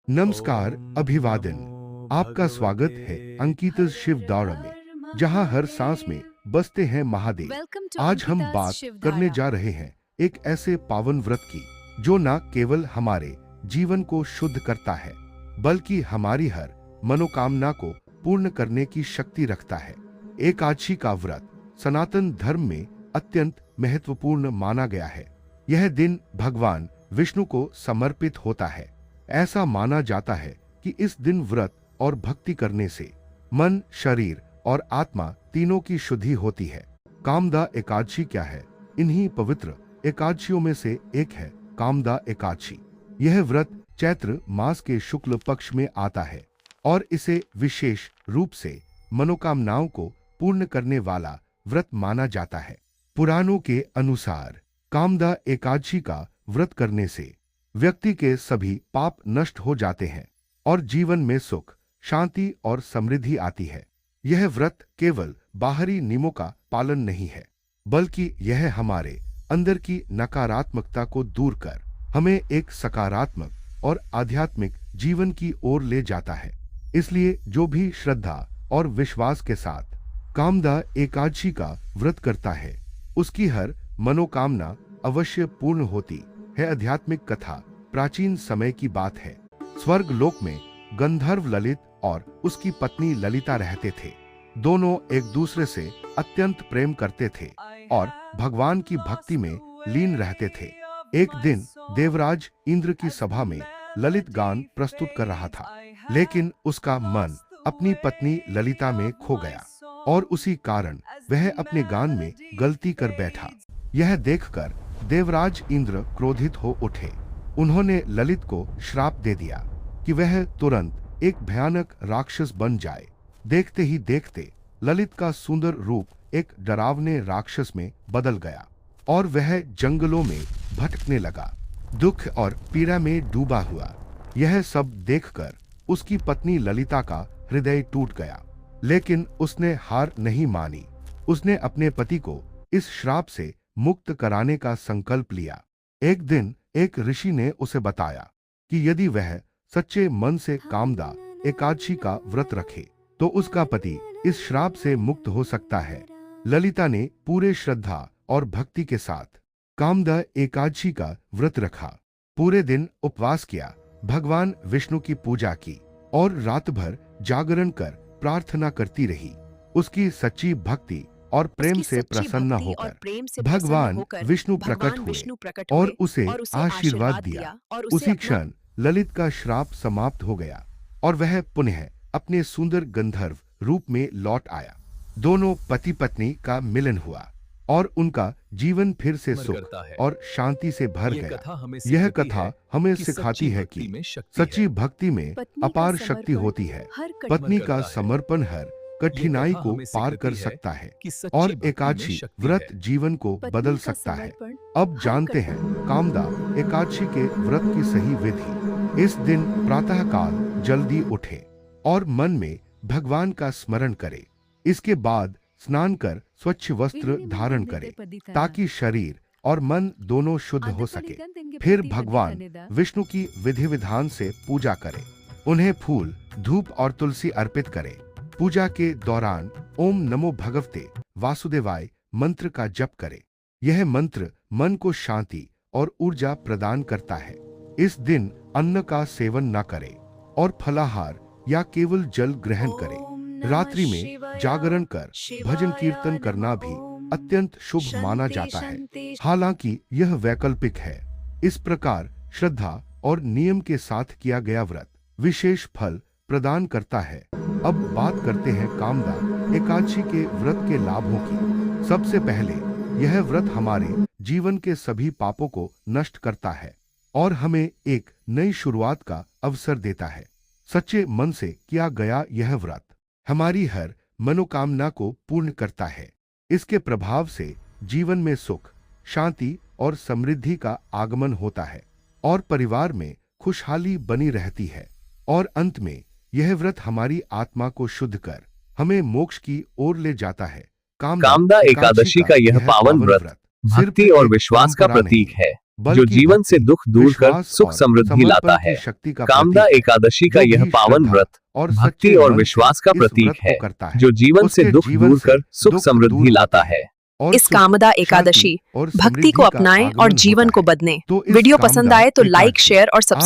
नमस्कार, अभिवादन। आपका स्वागत है अंकित शिव दौड़ में, जहां हर सांस में बसते हैं महादेव। आज हम बात करने जा रहे हैं एक ऐसे पावन व्रत की जो न केवल हमारे जीवन को शुद्ध करता है, बल्कि हमारी हर मनोकामना को पूर्ण करने की शक्ति रखता है। एकादशी का व्रत सनातन धर्म में अत्यंत महत्वपूर्ण माना गया है। यह दिन भगवान विष्णु को समर्पित होता है। ऐसा माना जाता है कि इस दिन व्रत और भक्ति करने से मन, शरीर और आत्मा तीनों की शुद्धि होती है। कामदा एकादशी क्या है? इन्हीं पवित्र एकादशियों में से एक है कामदा एकादशी। यह व्रत चैत्र मास के शुक्ल पक्ष में आता है और इसे विशेष रूप से मनोकामनाओं को पूर्ण करने वाला व्रत माना जाता है। पुराणों के अनुसार कामदा एकादशी का व्रत करने से व्यक्ति के सभी पाप नष्ट हो जाते हैं और जीवन में सुख, शांति और समृद्धि आती है। यह व्रत केवल बाहरी नियमों का पालन नहीं है, बल्कि यह हमारे अंदर की नकारात्मकता को दूर कर हमें एक सकारात्मक और आध्यात्मिक जीवन की ओर ले जाता है। इसलिए जो भी श्रद्धा और विश्वास के साथ कामदा एकादशी का व्रत करता है, उसकी हर मनोकामना अवश्य पूर्ण होती है। आध्यात्मिक कथा प्राचीन समय की बात है। स्वर्ग लोक में गंधर्व ललित और उसकी पत्नी ललिता रहते थे। दोनों एक दूसरे से अत्यंत प्रेम करते थे और भगवान की भक्ति में लीन रहते थे। एक दिन देवराज इंद्र की सभा में ललित गान प्रस्तुत कर रहा था, लेकिन उसका मन अपनी पत्नी ललिता में खो गया और उसी कारण वह अपने गान में गलती कर बैठा। यह देखकर देवराज इंद्र क्रोधित हो उठे। उन्होंने ललित को श्राप दे दिया कि वह तुरंत एक भयानक राक्षस बन जाए। देखते ही देखते ललित का सुंदर रूप एक डरावने राक्षस में बदल गया और वह जंगलों में भटकने लगा, दुख और पीड़ा में डूबा हुआ। यह सब देखकर उसकी पत्नी ललिता का हृदय टूट गया, लेकिन उसने हार नहीं मानी। उसने अपने पति को इस श्राप से मुक्त कराने का संकल्प लिया। एक दिन एक ऋषि ने उसे बताया कि यदि वह सच्चे मन से कामदा एकादशी का व्रत रखे तो उसका पति इस श्राप से मुक्त हो सकता है। ललिता ने पूरे श्रद्धा और भक्ति के साथ कामदा एकादशी का व्रत रखा। पूरे दिन उपवास किया, भगवान विष्णु की पूजा की और रात भर जागरण कर प्रार्थना करती रही। उसकी सच्ची भक्ति और प्रेम से प्रसन्न होकर भगवान विष्णु प्रकट हुए और उसे आशीर्वाद दिया। उसी क्षण ललित का श्राप समाप्त हो गया और वह पुनः अपने सुंदर गंधर्व रूप में लौट आया। दोनों पति पत्नी का मिलन हुआ और उनका जीवन फिर से सुख और शांति से भर गया। यह कथा हमें सिखाती है कि सच्ची भक्ति में अपार शक्ति होती है। पत्नी का समर्पण हर कठिनाई को पार कर सकता है और एकादशी व्रत जीवन को बदल सकता है। अब जानते हैं कामदा एकादशी के व्रत की सही विधि। इस दिन प्रातः काल जल्दी उठे और मन में भगवान का स्मरण करें। इसके बाद स्नान कर स्वच्छ वस्त्र धारण करें ताकि शरीर और मन दोनों शुद्ध हो सके। फिर भगवान विष्णु की विधि विधान से पूजा करें। उन्हें फूल, धूप और तुलसी अर्पित करें। पूजा के दौरान ओम नमो भगवते वासुदेवाय मंत्र का जप करें। यह मंत्र मन को शांति और ऊर्जा प्रदान करता है। इस दिन अन्न का सेवन न करें और फलाहार या केवल जल ग्रहण करें। रात्रि में जागरण कर भजन कीर्तन करना भी अत्यंत शुभ माना जाता है। हालांकि यह वैकल्पिक है। इस प्रकार श्रद्धा और नियम के साथ किया गया व्रत विशेष फल प्रदान करता है। अब बात करते हैं कामदा एकादशी के व्रत के लाभों की। सबसे पहले यह व्रत हमारे जीवन के सभी पापों को नष्ट करता है और हमें एक नई शुरुआत का अवसर देता है। सच्चे मन से किया गया यह व्रत हमारी हर मनोकामना को पूर्ण करता है। इसके प्रभाव से जीवन में सुख, शांति और समृद्धि का आगमन होता है और परिवार में खुशहाली बनी रहती है। और अंत में यह व्रत हमारी आत्मा को शुद्ध कर हमें मोक्ष की ओर ले जाता है। कामदा एकादशी का यह पावन व्रत भक्ति और विश्वास का प्रतीक है। जो जीवन से दुख दूर कर सुख समृद्धि लाता है। कामदा एकादशी का यह पावन व्रत भक्ति और विश्वास का प्रतीक है, जो जीवन से दुख दूर कर सुख समृद्धि लाता है। इस कामदा एकादशी भक्ति को अपनाएं और जीवन को बदलें। वीडियो पसंद आए तो लाइक, शेयर और सब्सक्राइब